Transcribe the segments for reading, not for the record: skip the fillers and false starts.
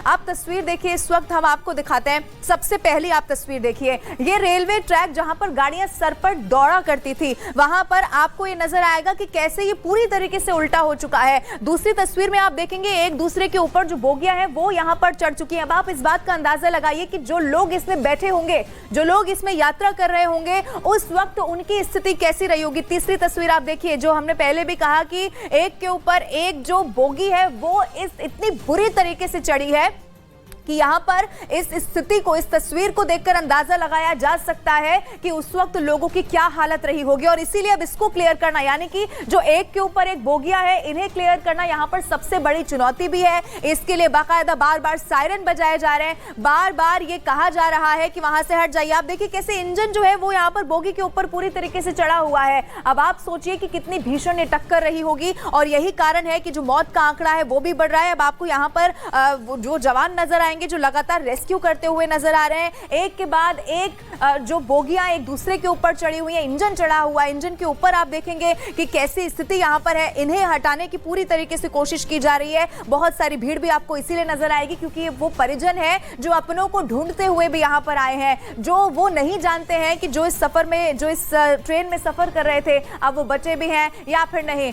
आप तस्वीर देखिए, इस वक्त हम आपको दिखाते हैं। सबसे पहली आप तस्वीर देखिए, ये रेलवे ट्रैक जहां पर गाड़ियां सर पर दौड़ा करती थी, वहां पर आपको ये नजर आएगा कि कैसे ये पूरी तरीके से उल्टा हो चुका है। दूसरी तस्वीर में आप देखेंगे एक दूसरे के ऊपर जो बोगियां हैं वो यहां पर चढ़ चुकी हैं। अब आप इस बात का अंदाजा लगाइए कि जो लोग इसमें बैठे होंगे, जो लोग इसमें यात्रा कर रहे होंगे, उस वक्त उनकी स्थिति कैसी रही होगी। तीसरी तस्वीर आप देखिए, जो हमने पहले भी कहा कि एक के ऊपर एक जो बोगी है वो इतनी बुरी तरीके से चढ़ी है कि यहां पर इस स्थिति को, इस तस्वीर को देखकर अंदाजा लगाया जा सकता है कि उस वक्त लोगों की क्या हालत रही होगी। और इसीलिए अब इसको क्लियर करना, यानी कि जो एक के ऊपर एक बोगियां है, इन्हें क्लियर करना यहां पर सबसे बड़ी चुनौती भी है। इसके लिए बाकायदा बार बार सायरन बजाए जा रहे हैं, बार बार ये कहा जा रहा है कि वहां से हट जाइए। आप देखिए कैसे इंजन जो है वो यहां पर बोगी के ऊपर पूरी तरीके से चढ़ा हुआ है। अब आप सोचिए कि कितनी भीषण ये टक्कर रही होगी, और यही कारण है कि जो मौत का आंकड़ा है वो भी बढ़ रहा है। अब आपको यहाँ पर जो जवान नजर आएंगे जो लगातार रेस्क्यू करते हुए नजर आ रहे हैं, एक के बाद एक जो बोगियां एक दूसरे के ऊपर चढ़ी हुई है, इंजन चढ़ा हुआ है, इंजन के ऊपर आप देखेंगे कि कैसी स्थिति यहां पर है। इन्हें हटाने की पूरी तरीके से कोशिश की जा रही है। बहुत सारी भीड़ भी आपको इसीलिए नजर आएगी क्योंकि ये वो परिजन है जो अपनों को ढूंढते हुए भी यहां पर आए हैं, जो वो नहीं जानते हैं कि जो इस सफर में, जो इस ट्रेन में सफर कर रहे थे, अब वो बचे भी हैं या फिर नहीं।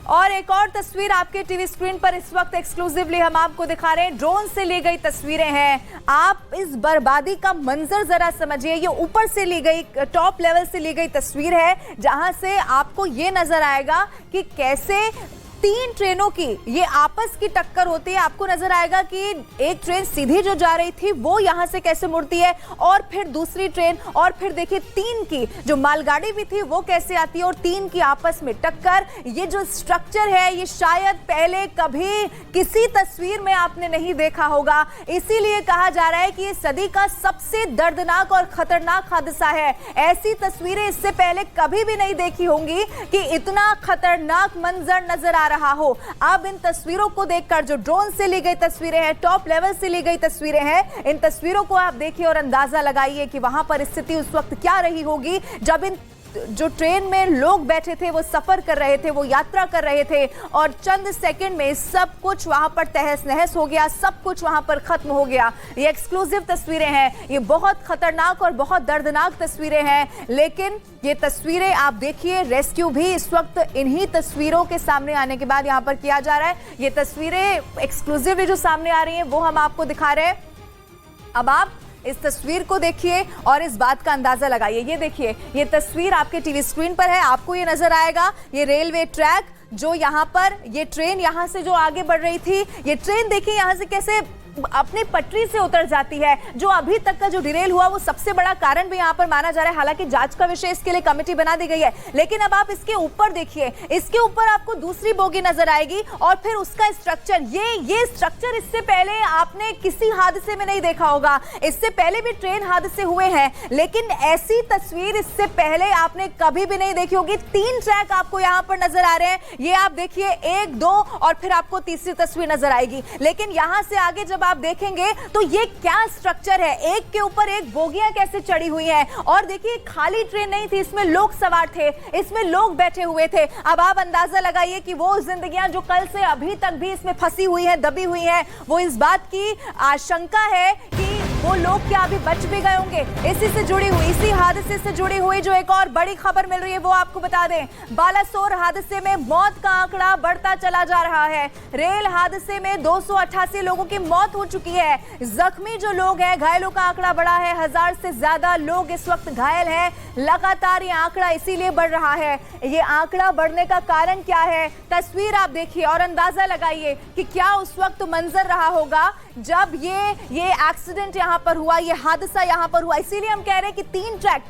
और एक और तस्वीर आपके टीवी स्क्रीन पर इस वक्त एक्सक्लूसिवली हम आपको दिखा रहे हैं, ड्रोन से ली गई तस्वीरें हैं। आप इस बर्बादी का मंजर जरा समझिए। ये ऊपर से ली गई, टॉप लेवल से ली गई तस्वीर है, जहां से आपको ये नजर आएगा कि कैसे 3 ट्रेनों की ये आपस की टक्कर होती है। आपको नजर आएगा कि एक ट्रेन सीधी जो जा रही थी वो यहां से कैसे मुड़ती है, और फिर दूसरी ट्रेन, और फिर देखिए 3 की जो मालगाड़ी भी थी वो कैसे आती है, और 3 की आपस में टक्कर। ये जो स्ट्रक्चर है ये शायद पहले कभी किसी तस्वीर में आपने नहीं देखा होगा। इसीलिए कहा जा रहा है कि ये सदी का सबसे दर्दनाक और खतरनाक हादसा है। ऐसी तस्वीरें इससे पहले कभी भी नहीं देखी होंगी कि इतना खतरनाक मंजर नजर आ रहा हो। अब इन तस्वीरों को देखकर, जो ड्रोन से ली गई तस्वीरें हैं, टॉप लेवल से ली गई तस्वीरें हैं, इन तस्वीरों को आप देखिए और अंदाजा लगाइए कि वहां पर स्थिति उस वक्त क्या रही होगी जब इन जो ट्रेन में लोग बैठे थे, वो सफर कर रहे थे, वो यात्रा कर रहे थे, और चंद सेकंड में सब कुछ वहां पर तहस नहस हो गया, सब कुछ वहां पर खत्म हो गया। ये एक्सक्लूसिव तस्वीरें हैं, ये बहुत खतरनाक और बहुत दर्दनाक तस्वीरें हैं, लेकिन ये तस्वीरें आप देखिए, रेस्क्यू भी इस वक्त इन्हीं तस्वीरों के सामने आने के बाद यहां पर किया जा रहा है। ये तस्वीरें एक्सक्लूसिवली जो सामने आ रही हैं वो हम आपको दिखा रहे हैं। अब आप इस तस्वीर को देखिए और इस बात का अंदाजा लगाइए। ये देखिए, ये तस्वीर आपके टीवी स्क्रीन पर है, आपको ये नजर आएगा ये रेलवे ट्रैक, जो यहाँ पर ये ट्रेन यहाँ से जो आगे बढ़ रही थी, ये ट्रेन देखिए यहाँ से कैसे अपनी पटरी से उतर जाती है। जो अभी तक का जो डिरेल हुआ वो सबसे बड़ा कारण भी यहाँ पर माना जा रहा है। हालांकि जांच का विषय इसके लिए कमेटी बना दी गई है, लेकिन अब आप इसके ऊपर देखिए, इसके ऊपर आपको दूसरी बोगी नजर आएगी, और फिर उसका स्ट्रक्चर, ये स्ट्रक्चर इससे पहले आपने किसी हादसे में नहीं देखा होगा। इससे पहले भी ट्रेन हादसे हुए हैं, लेकिन ऐसी तस्वीर इससे पहले आपने कभी भी नहीं देखी होगी। 3 ट्रैक आपको यहाँ पर नजर आ रहे हैं, ये आप देखिए 1, 2 और फिर आपको तीसरी तस्वीर नजर आएगी। लेकिन यहां से आगे जब आप देखेंगे तो ये क्या स्ट्रक्चर है, एक के ऊपर एक बोगियां कैसे चढ़ी हुई हैं, और देखिए खाली ट्रेन नहीं थी, इसमें लोग सवार थे, इसमें लोग बैठे हुए थे। अब आप अंदाजा लगाइए कि वो जिंदगियां जो कल से अभी तक भी इसमें फंसी हुई हैं, दबी हुई हैं, वो इस बात की आशंका है कि वो लोग क्या अभी बच भी गए होंगे। इसी से जुड़ी हुई, इसी हादसे से जुड़ी हुई जो एक और बड़ी खबर मिल रही है वो आपको बता दें। बालासोर हादसे में मौत का आंकड़ा बढ़ता चला जा रहा है। रेल हादसे में 288 लोगों की मौत हो चुकी है। जख्मी जो लोग हैं, घायलों का आंकड़ा बढ़ा है, 1000 से ज्यादा लोग इस वक्त घायल हैं। लगातार ये आंकड़ा इसीलिए बढ़ रहा है। ये आंकड़ा बढ़ने का कारण क्या है, तस्वीर आप देखिए और अंदाजा लगाइए कि क्या उस वक्त मंजर रहा होगा जब ये एक्सीडेंट यहां पर हुआ, ये हादसा यहां पर हुआ। इसीलिए हम कह रहे हैं कि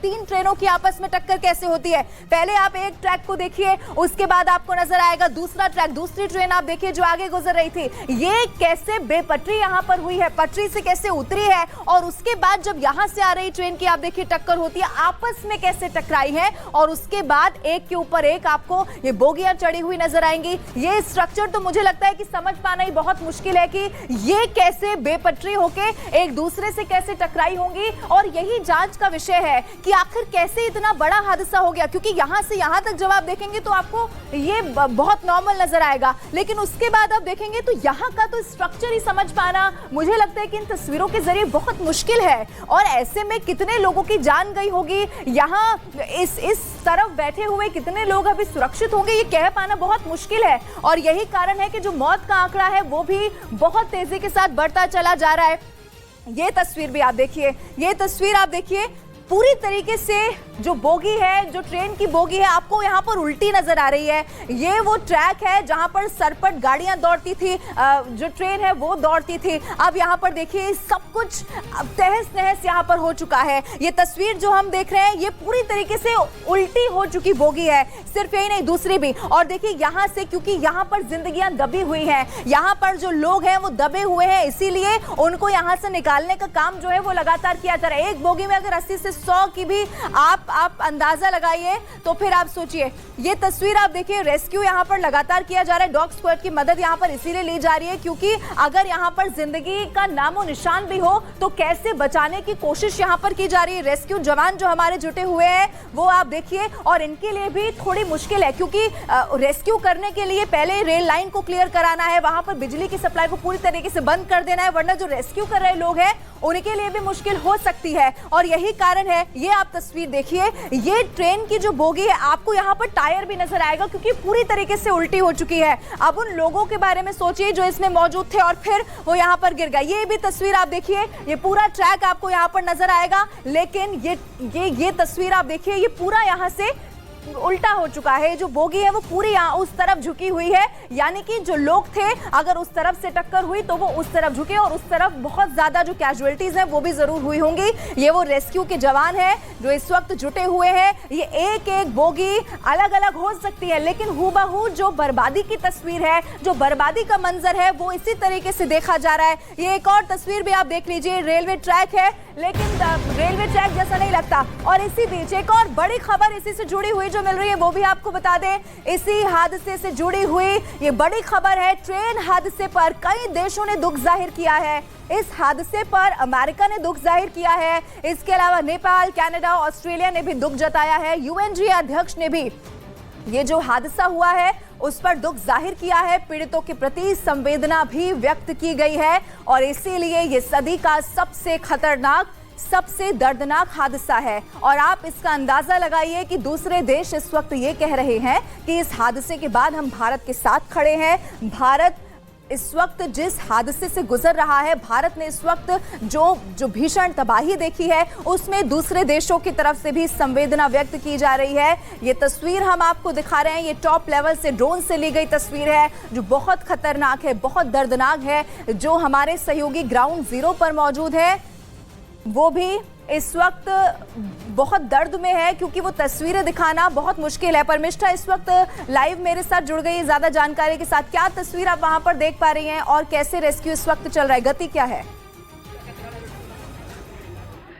3 ट्रेनों की आपस में टक्कर कैसे होती है। पहले आप एक ट्रैक को देखिए, उसके बाद आपको नजर आएगा दूसरा ट्रैक, दूसरी ट्रेन आप देखिए जो आगे गुजर रही थी, ये कैसे बेपटरी यहां पर हुई है, पटरी से कैसे उतरी है, और उसके बाद जब यहां से आ रही ट्रेन की आप देखिए टक्कर होती है, आपस में कैसे टकराई है, और उसके बाद एक के ऊपर एक आपको ये बोगियां चढ़ी हुई नजर आएंगी। ये स्ट्रक्चर तो मुझे लगता है कि समझ पाना ही बहुत मुश्किल है कि ये कैसे बेपटरी होके एक दूसरे दूसरे से कैसे टकराई होंगी, और यही जांच का विषय है कि आखिर कैसे इतना बड़ा हादसा हो गया। क्योंकि यहां से यहां तक जब आप देखेंगे तो आपको ये बहुत नॉर्मल नजर आएगा, लेकिन उसके बाद आप देखेंगे तो यहाँ का तो स्ट्रक्चर ही समझ पाना मुझे लगता है कि इन तस्वीरों के जरिए बहुत मुश्किल है। और ऐसे में कितने लोगों की जान गई होगी, यहाँ इस तरफ बैठे हुए कितने लोग अभी सुरक्षित होंगे, ये कह पाना बहुत मुश्किल है। और यही कारण है कि जो मौत का आंकड़ा है वो भी बहुत तेजी के साथ बढ़ता चला जा रहा है। ये तस्वीर भी आप देखिए, ये तस्वीर आप देखिए, पूरी तरीके से जो बोगी है, जो ट्रेन की बोगी है, आपको यहाँ पर उल्टी नजर आ रही है। ये वो ट्रैक है जहाँ पर सरपट गाड़ियां दौड़ती थी, जो ट्रेन है वो दौड़ती थी। अब यहाँ पर देखिए सब कुछ तहस नहस यहाँ पर हो चुका है। ये तस्वीर जो हम देख रहे हैं ये पूरी तरीके से उल्टी हो चुकी बोगी है। सिर्फ यही नहीं, दूसरी भी। और देखिए यहाँ से, क्योंकि यहाँ पर जिंदगियां दबी हुई हैं, यहाँ पर जो लोग हैं वो दबे हुए हैं, इसीलिए उनको यहाँ से निकालने का काम जो है वो लगातार किया जा रहा है। एक बोगी में अगर 80 से 100 की भी आप अंदाजा लगाइए तो फिर आप सोचिए। ये तस्वीर आप देखिए, रेस्क्यू यहाँ पर लगातार किया जा रहा है। डॉग स्क्वाड की मदद यहाँ पर इसीलिए ली जा रही है क्योंकि अगर यहाँ पर जिंदगी का नामो निशान भी हो तो कैसे बचाने की कोशिश यहाँ पर की जा रही है। रेस्क्यू जवान जो हमारे जुटे हुए हैं वो आप देखिए, और इनके लिए भी थोड़ी मुश्किल है क्योंकि रेस्क्यू करने के लिए पहले रेल लाइन को क्लियर कराना है, वहां पर बिजली की सप्लाई को पूरी तरीके से बंद कर देना है, वरना जो रेस्क्यू कर रहे लोग हैं उनके लिए भी मुश्किल हो सकती है। और यही कारण है, ये आप तस्वीर देखिए, ये ट्रेन की जो बोगी है, आपको यहाँ पर टायर भी नजर आएगा क्योंकि पूरी तरीके से उल्टी हो चुकी है। अब उन लोगों के बारे में सोचिए जो इसमें मौजूद थे और फिर वो यहाँ पर गिर गया। ये भी तस्वीर आप देखिए, ये पूरा ट्रैक आपको यहाँ पर नजर आएगा, लेकिन ये तस्वीर आप देखिए, ये पूरा यहाँ से उल्टा हो चुका है। जो बोगी है वो पूरी यहाँ उस तरफ झुकी हुई है, यानी कि जो लोग थे अगर उस तरफ से टक्कर हुई तो वो उस तरफ झुके, और उस तरफ बहुत ज्यादा जो कैजुअलिटीज हैं वो भी जरूर हुई होंगी। ये वो रेस्क्यू के जवान हैं जो इस वक्त जुटे हुए हैं। ये एक एक बोगी अलग अलग हो सकती है, लेकिन हूबहू जो बर्बादी की तस्वीर है, जो बर्बादी का मंजर है वो इसी तरीके से देखा जा रहा है। ये एक और तस्वीर भी आप देख लीजिए, रेलवे ट्रैक है लेकिन रेलवे ट्रैक जैसा नहीं लगता। और इसी बीच एक और बड़ी खबर इसी से जुड़ी हुई जो मिल रही है वो भी आपको बता दें, इसी हादसे से जुड़ी हुई ये बड़ी खबर है। ट्रेन हादसे पर कई देशों ने दुख जाहिर किया है। इस हादसे पर अमेरिका ने दुख जाहिर किया है, इसके अलावा नेपाल, कनाडा, ऑस्ट्रेलिया ने भी दुख जताया है। यूएनजी अध्यक्ष ने भी ये जो हादसा हुआ है उस पर दुख जाहिर किया है। पीड़ितों के प्रति संवेदना भी व्यक्त की गई है, और इसीलिए ये सदी का सबसे खतरनाक, सबसे दर्दनाक हादसा है। और आप इसका अंदाजा लगाइए कि दूसरे देश इस वक्त ये कह रहे हैं कि इस हादसे के बाद हम भारत के साथ खड़े हैं। भारत इस वक्त जिस हादसे से गुजर रहा है, भारत ने इस वक्त जो भीषण तबाही देखी है उसमें दूसरे देशों की तरफ से भी संवेदना व्यक्त की जा रही है। ये तस्वीर हम आपको दिखा रहे हैं, ये टॉप लेवल से ड्रोन से ली गई तस्वीर है जो बहुत खतरनाक है, बहुत दर्दनाक है। जो हमारे सहयोगी ग्राउंड जीरो पर मौजूद है वो भी इस वक्त बहुत दर्द में है क्योंकि वो तस्वीरें दिखाना बहुत मुश्किल है। परमिष्ठा इस वक्त लाइव मेरे साथ जुड़ गई है ज्यादा जानकारी के साथ। क्या तस्वीर आप वहां पर देख पा रही हैं और कैसे रेस्क्यू इस वक्त चल रहा है, गति क्या है?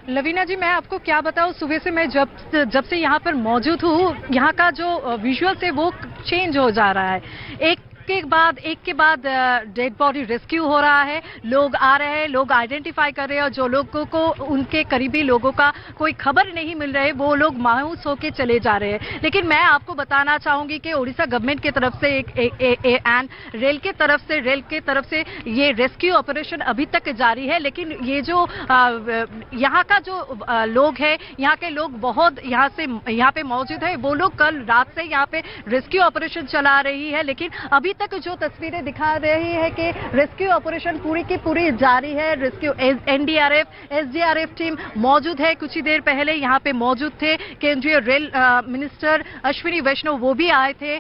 लवीना जी, मैं आपको क्या बताऊं, सुबह से मैं जब से यहाँ पर मौजूद हूँ, यहाँ का जो विजुअल है वो चेंज हो जा रहा है। एक के बाद डेड बॉडी रेस्क्यू हो रहा है, लोग आ रहे हैं, लोग आइडेंटिफाई कर रहे हैं, और जो लोगों को उनके करीबी लोगों का कोई खबर नहीं मिल रही है वो लोग मायूस होकर चले जा रहे हैं। लेकिन मैं आपको बताना चाहूंगी कि उड़ीसा गवर्नमेंट की तरफ से एंड रेल के तरफ से ये रेस्क्यू ऑपरेशन अभी तक जारी है। लेकिन ये जो यहाँ का जो लोग है, यहाँ के लोग बहुत यहाँ पे मौजूद है, वो लोग कल रात से यहाँ पे रेस्क्यू ऑपरेशन चला रही है। लेकिन अभी तक जो तस्वीरें दिखा रही है कि रेस्क्यू ऑपरेशन पूरी की पूरी जारी है। रेस्क्यू एनडीआरएफ, एसडीआरएफ टीम मौजूद है। कुछ ही देर पहले यहाँ पे मौजूद थे केंद्रीय रेल मिनिस्टर अश्विनी वैष्णव, वो भी आए थे।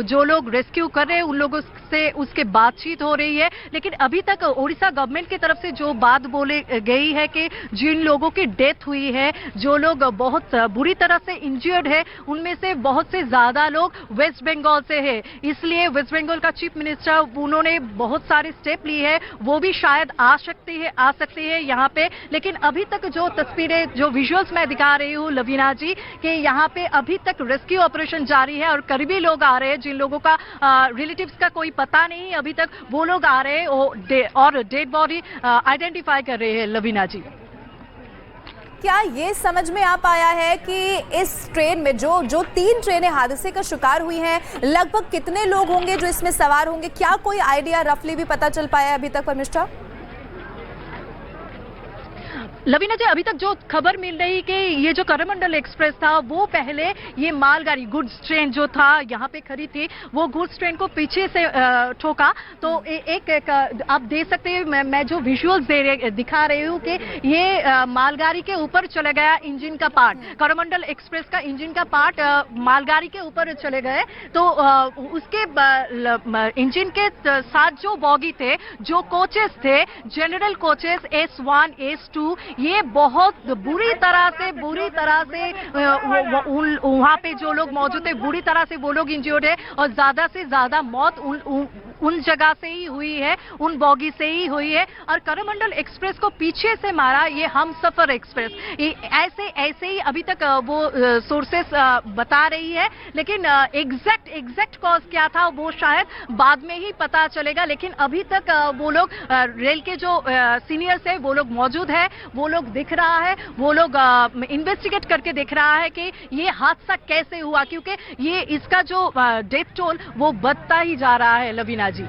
जो लोग रेस्क्यू कर रहे हैं उन लोगों से उसके बातचीत हो रही है। लेकिन अभी तक उड़ीसा गवर्नमेंट की तरफ से जो बात बोली गई है कि जिन लोगों की डेथ हुई है, जो लोग बहुत बुरी तरह से इंजर्ड है, उनमें से बहुत से ज्यादा लोग वेस्ट बंगाल से है। इसलिए वेस्ट बंगाल बंगाल का चीफ मिनिस्टर, उन्होंने बहुत सारे स्टेप लिए हैं, वो भी शायद आ सकती है यहाँ पे। लेकिन अभी तक जो तस्वीरें, जो विजुअल्स मैं दिखा रही हूँ लवीना जी, कि यहाँ पे अभी तक रेस्क्यू ऑपरेशन जारी है और करीबी लोग आ रहे हैं, जिन लोगों का रिलेटिव्स का कोई पता नहीं अभी तक, वो लोग आ रहे हैं और डेड बॉडी आइडेंटिफाई कर रहे हैं लवीना जी। क्या ये समझ में आ पाया है कि इस ट्रेन में जो 3 ट्रेनें हादसे का शिकार हुई हैं, लगभग कितने लोग होंगे जो इसमें सवार होंगे? क्या कोई आइडिया रफली भी पता चल पाया अभी तक परमिष्ठा? लवीना जी, अभी तक जो खबर मिल रही कि ये जो करमंडल एक्सप्रेस था, वो पहले ये मालगाड़ी गुड्स ट्रेन जो था यहाँ पे खड़ी थी, वो गुड्स ट्रेन को पीछे से ठोका। तो एक आप देख सकते हैं, मैं जो विजुअल्स दिखा रही हूँ कि ये मालगाड़ी के ऊपर चले गया इंजन का पार्ट, करमंडल एक्सप्रेस का इंजन का पार्ट मालगाड़ी के ऊपर चले गए। तो उसके इंजन के साथ जो बॉगी थे, जो कोचेस थे, जनरल कोचेस S1 S2, ये बहुत बुरी तरह से वहां पे जो लोग मौजूद थे, बुरी तरह से वो लोग इंजर्ड है और ज्यादा से ज्यादा मौत उन जगह से ही हुई है, उन बॉगी से ही हुई है। और करमंडल एक्सप्रेस को पीछे से मारा ये हमसफर एक्सप्रेस, ऐसे ही अभी तक वो सोर्सेस बता रही है। लेकिन एग्जैक्ट कॉज क्या था वो शायद बाद में ही पता चलेगा। लेकिन अभी तक वो लोग रेल के जो सीनियर्स है वो लोग मौजूद है, वो लोग दिख रहा है, वो लोग इन्वेस्टिगेट करके दिख रहा है कि ये हादसा कैसे हुआ, क्योंकि ये इसका जो डेथ टोल वो बढ़ता ही जा रहा है लवीना जी।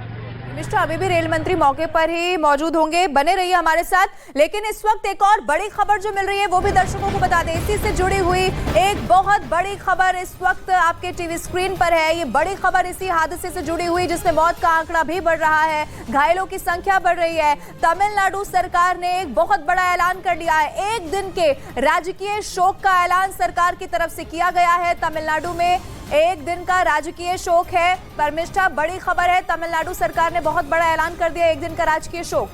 मिस्टर, अभी भी रेल मंत्री मौके पर ही मौजूद होंगे, बने रहिए हमारे साथ। लेकिन इस वक्त एक और बड़ी खबर जो मिल रही है वो भी दर्शकों को बता दें। इसी से जुड़ी हुई एक बहुत बड़ी खबर इस वक्त आपके टीवी स्क्रीन पर है। ये बड़ी खबर इसी हादसे से जुड़ी हुई जिसमें मौत का आंकड़ा भी बढ़ रहा है, घायलों की संख्या बढ़ रही है। तमिलनाडु सरकार ने एक बहुत बड़ा ऐलान कर लिया है। 1 दिन के राजकीय शोक का ऐलान सरकार की तरफ से किया गया है। तमिलनाडु में 1 दिन का राजकीय शोक है। परमिष्ठा, बड़ी खबर है, तमिलनाडु सरकार ने बहुत बड़ा ऐलान कर दिया, 1 दिन का राजकीय शोक।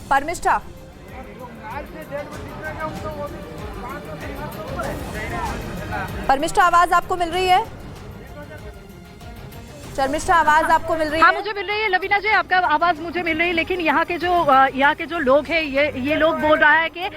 परमिष्ठा, आवाज आपको मिल रही है? शर्मिष्ठा, आवाज आपको मिल रही है? हाँ, मुझे मिल रही है लवीना जी, आपका आवाज मुझे मिल रही है। लेकिन यहाँ के जो लोग हैं, ये लोग बोल रहा है कि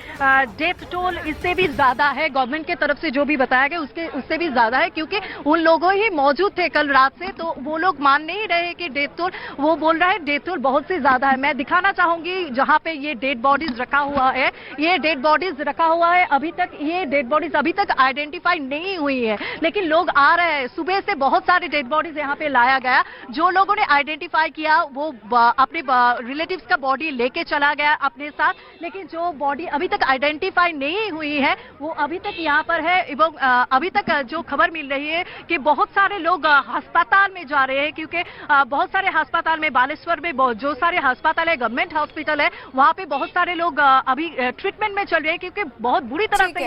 डेथ टोल इससे भी ज्यादा है, गवर्नमेंट के तरफ से जो भी बताया गया उससे भी ज्यादा है, क्योंकि उन लोगों ही मौजूद थे कल रात से। तो वो लोग मान नहीं रहे कि डेथ टोल, वो बोल रहा है डेथ टोल बहुत से ज्यादा है। मैं दिखाना चाहूंगी जहाँ पे ये डेड बॉडीज रखा हुआ है, ये डेड बॉडीज रखा हुआ है। अभी तक ये डेड बॉडीज अभी तक आइडेंटिफाई नहीं हुई है, लेकिन लोग आ रहे हैं। सुबह से बहुत सारे डेड बॉडीज यहाँ पे गया। जो लोगों ने आइडेंटिफाई किया वो अपने रिलेटिव्स का बॉडी लेके चला गया अपने साथ, लेकिन जो बॉडी अभी तक आइडेंटिफाई नहीं हुई है वो अभी तक यहाँ पर है। एवं अभी तक जो खबर मिल रही है कि बहुत सारे लोग अस्पताल में जा रहे हैं, क्योंकि बहुत सारे अस्पताल में, बालेश्वर में जो सारे अस्पताल है, गवर्नमेंट हॉस्पिटल है, वहाँ पे बहुत सारे लोग अभी ट्रीटमेंट में चल रहे हैं, क्योंकि बहुत बुरी तरह से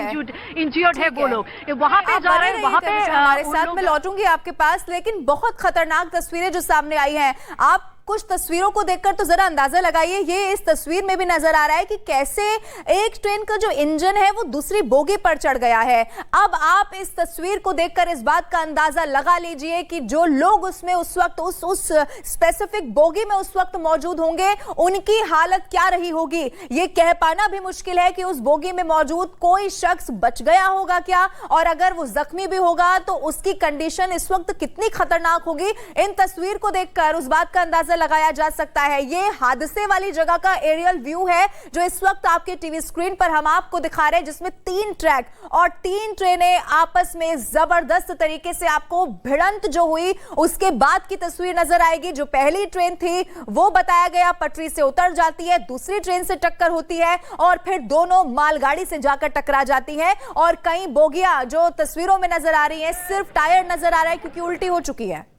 इंजर्ड है वो लोग। वहाँ पे जा रहे हैं, वहाँ पे हमारे साथ मैं लौटूंगी आपके पास। लेकिन बहुत खतरनाक तस्वीरें जो सामने आई हैं, आप कुछ तस्वीरों को देखकर तो जरा अंदाजा लगाइए। ये इस तस्वीर में भी नजर आ रहा है कि कैसे एक ट्रेन का जो इंजन है वो दूसरी बोगी पर चढ़ गया है। अब आप इस तस्वीर को देखकर इस बात का अंदाजा लगा लीजिए कि जो लोग उसमें उस वक्त उस स्पेसिफिक बोगी में उस वक्त मौजूद होंगे, उनकी हालत क्या रही होगी। ये कह पाना भी मुश्किल है कि उस बोगी में मौजूद कोई शख्स बच गया होगा क्या, और अगर वो जख्मी भी होगा तो उसकी कंडीशन इस वक्त कितनी खतरनाक होगी। इन तस्वीर को देखकर उस बात का अंदाजा लगाया जा सकता है। ये हादसे वाली जगह का एरियल व्यू है जो इस वक्त आपके टीवी स्क्रीन पर हम आपको दिखा रहे हैं, जिसमें 3 ट्रैक और 3 ट्रेनें आपस में जबरदस्त तरीके से आपको भिड़ंत जो हुई उसके बाद की तस्वीर नजर आएगी। जो पहली ट्रेन थी वो बताया गया पटरी से उतर जाती है, दूसरी ट्रेन से टक्कर होती है और फिर दोनों मालगाड़ी से जाकर टकरा जाती है। और कई बोगियां जो तस्वीरों में नजर आ रही है, सिर्फ टायर नजर आ रहा है क्योंकि उल्टी हो चुकी है।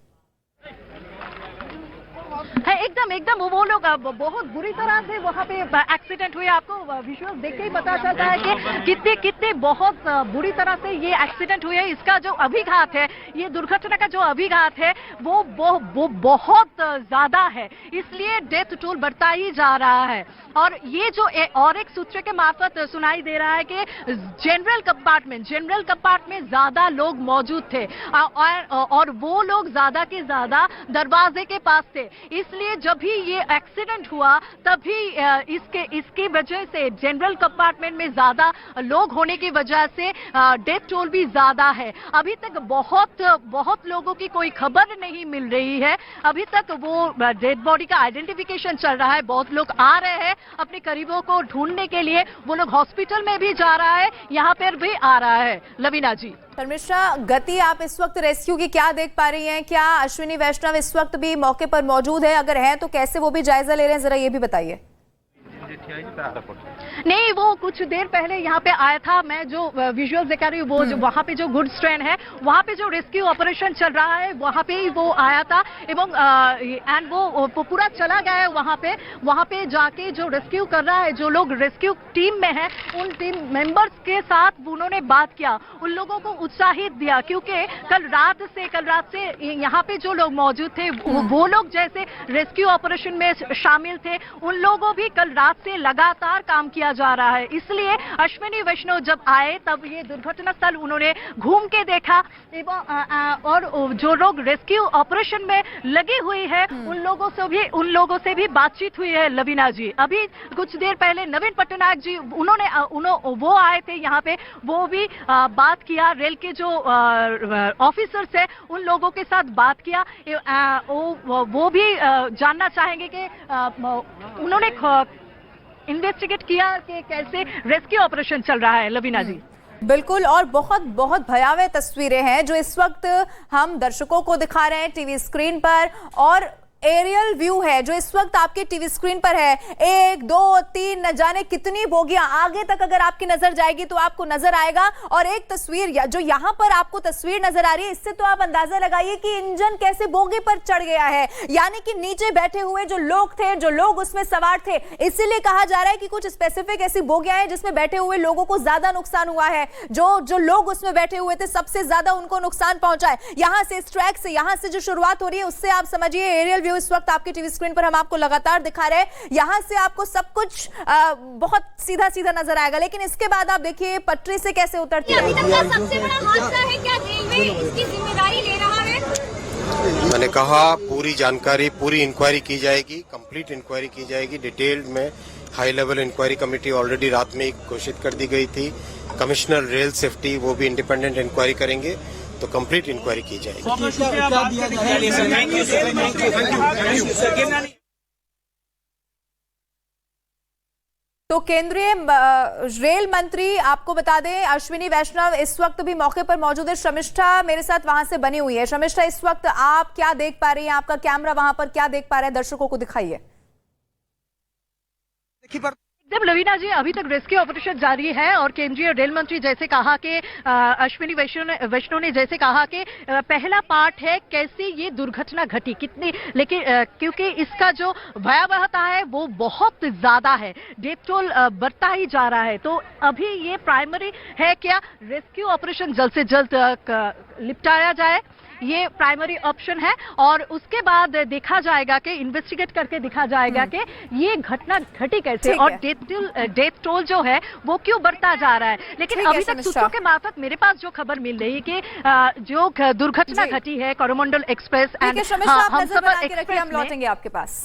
है एकदम एकदम वो लोग बहुत बुरी तरह से वहाँ पे एक्सीडेंट हुए। आपको विजुअल देख के ही पता चलता है कि कितने बहुत बुरी तरह से ये एक्सीडेंट हुए। इसका जो अभिघात है, ये दुर्घटना का जो अभिघात है वो बहुत ज्यादा है, इसलिए डेथ टोल बढ़ता ही जा रहा है। और ये जो और एक सूत्र के मार्फत सुनाई दे रहा है कि जनरल कंपार्टमेंट ज्यादा लोग मौजूद थे और वो लोग ज्यादा के ज्यादा दरवाजे के पास थे, इसलिए जब भी ये एक्सीडेंट हुआ तभी इसकी वजह से जनरल कंपार्टमेंट में ज्यादा लोग होने की वजह से डेथ टोल भी ज्यादा है। अभी तक बहुत लोगों की कोई खबर नहीं मिल रही है। अभी तक वो डेड बॉडी का आइडेंटिफिकेशन चल रहा है। बहुत लोग आ रहे हैं अपने करीबों को ढूंढने के लिए, वो लोग हॉस्पिटल में भी जा रहा है, यहाँ पर भी आ रहा है। लवीना जी, शर्मिष्ठा, गति आप इस वक्त रेस्क्यू की क्या देख पा रही हैं? क्या अश्विनी वैष्णव इस वक्त भी मौके पर मौजूद है? अगर है तो कैसे वो भी जायजा ले रहे हैं, जरा ये भी बताइए। नहीं, वो कुछ देर पहले यहाँ पे आया था। मैं जो विजुअल दिखा रही हूँ वो जो वहाँ पे जो गुड्स ट्रेन है वहाँ पे जो रेस्क्यू ऑपरेशन चल रहा है वहाँ पे ही वो आया था एंड वो पूरा चला गया है वहाँ पे जाके जो रेस्क्यू कर रहा है, जो लोग रेस्क्यू टीम में है उन टीम मेंबर्स के साथ उन्होंने बात किया, उन लोगों को उत्साहित दिया, क्योंकि कल रात से यहाँ पे जो लोग मौजूद थे वो लोग जैसे रेस्क्यू ऑपरेशन में शामिल थे, उन लोगों भी कल रात से लगातार काम किया जा रहा है। इसलिए अश्विनी वैष्णव जब आए तब ये दुर्घटना स्थल उन्होंने घूम के देखा और जो लोग रेस्क्यू ऑपरेशन में लगे हुए हैं उन लोगों से भी बातचीत हुई है। लवीना जी, अभी कुछ देर पहले नवीन पटनायक जी वो आए थे यहाँ पे, वो भी बात किया, रेल के जो ऑफिसर्स है उन लोगों के साथ बात किया। वो भी जानना चाहेंगे कि उन्होंने इन्वेस्टिगेट किया कि कैसे रेस्क्यू ऑपरेशन चल रहा है। लवीना जी, बिल्कुल, और बहुत भयावह तस्वीरें हैं जो इस वक्त हम दर्शकों को दिखा रहे हैं टीवी स्क्रीन पर, और एरियल व्यू है जो इस वक्त आपके टीवी स्क्रीन पर है। 1 2 3 न जाने कितनी बोगियां आगे तक अगर आपकी नजर जाएगी तो आपको नजर आएगा। और एक तस्वीर जो यहां पर आपको तस्वीर नजर आ रही है, इससे तो आप अंदाजा लगाइए कि इंजन कैसे बोगी पर चढ़ गया है, यानी कि नीचे बैठे हुए जो लोग थे, जो लोग उसमें सवार थे, इसीलिए कहा जा रहा है कि कुछ स्पेसिफिक ऐसी बोगियां हैं जिसमें बैठे हुए लोगों को ज्यादा नुकसान हुआ है। जो लोग उसमें बैठे हुए थे सबसे ज्यादा उनको नुकसान पहुंचा है। यहां से इस ट्रैक से, यहां से जो शुरुआत हो रही है उससे आप समझिए एरियल इस वक्त आपके टीवी स्क्रीन पर हम आपको लगातार दिखा रहे हैं। यहां से आपको सब कुछ बहुत सीधा नजर आएगा, लेकिन इसके बाद आप देखिए पटरी से कैसे उतरती है। अभी तक का सबसे बड़ा हादसा है, क्या रेलवे इसकी जिम्मेदारी ले रहा है? मैंने कहा पूरी जानकारी, पूरी इंक्वायरी की जाएगी, कंप्लीट इंक्वायरी की जाएगी, डिटेल्ड में high level inquiry committee already रात में घोषित कर दी गई थी। कमिश्नर रेल सेफ्टी वो भी इंडिपेंडेंट इंक्वायरी करेंगे, तो कंप्लीट इंक्वायरी की जाएगी। तो केंद्रीय रेल मंत्री, आपको बता दें, अश्विनी वैष्णव इस वक्त भी मौके पर मौजूद है। शर्मिष्ठा मेरे साथ वहां से बनी हुई है। शर्मिष्ठा, इस वक्त आप क्या देख पा रही हैं? आपका कैमरा वहां पर क्या देख पा रहा है? दर्शकों को दिखाइए। जब लवीना जी, अभी तक रेस्क्यू ऑपरेशन जारी है और केंद्रीय रेल मंत्री जैसे कहा कि अश्विनी वैष्णव ने जैसे कहा कि पहला पार्ट है कैसे ये दुर्घटना घटी, कितनी, लेकिन क्योंकि इसका जो भयावहता है वो बहुत ज्यादा है, डेथ टोल बढ़ता ही जा रहा है। तो अभी ये प्राइमरी है, क्या रेस्क्यू ऑपरेशन जल्द से जल्द निपटाया जाए, ये प्राइमरी ऑप्शन है, और उसके बाद देखा जाएगा कि इन्वेस्टिगेट करके देखा जाएगा कि ये घटना घटी कैसे और डेथ टोल जो है वो क्यों बढ़ता जा रहा है। लेकिन अभी तक सूत्रों के मार्फत मेरे पास जो खबर मिल रही है कि जो दुर्घटना घटी है कोरोमंडल एक्सप्रेस एंड हम लौटेंगे आपके पास।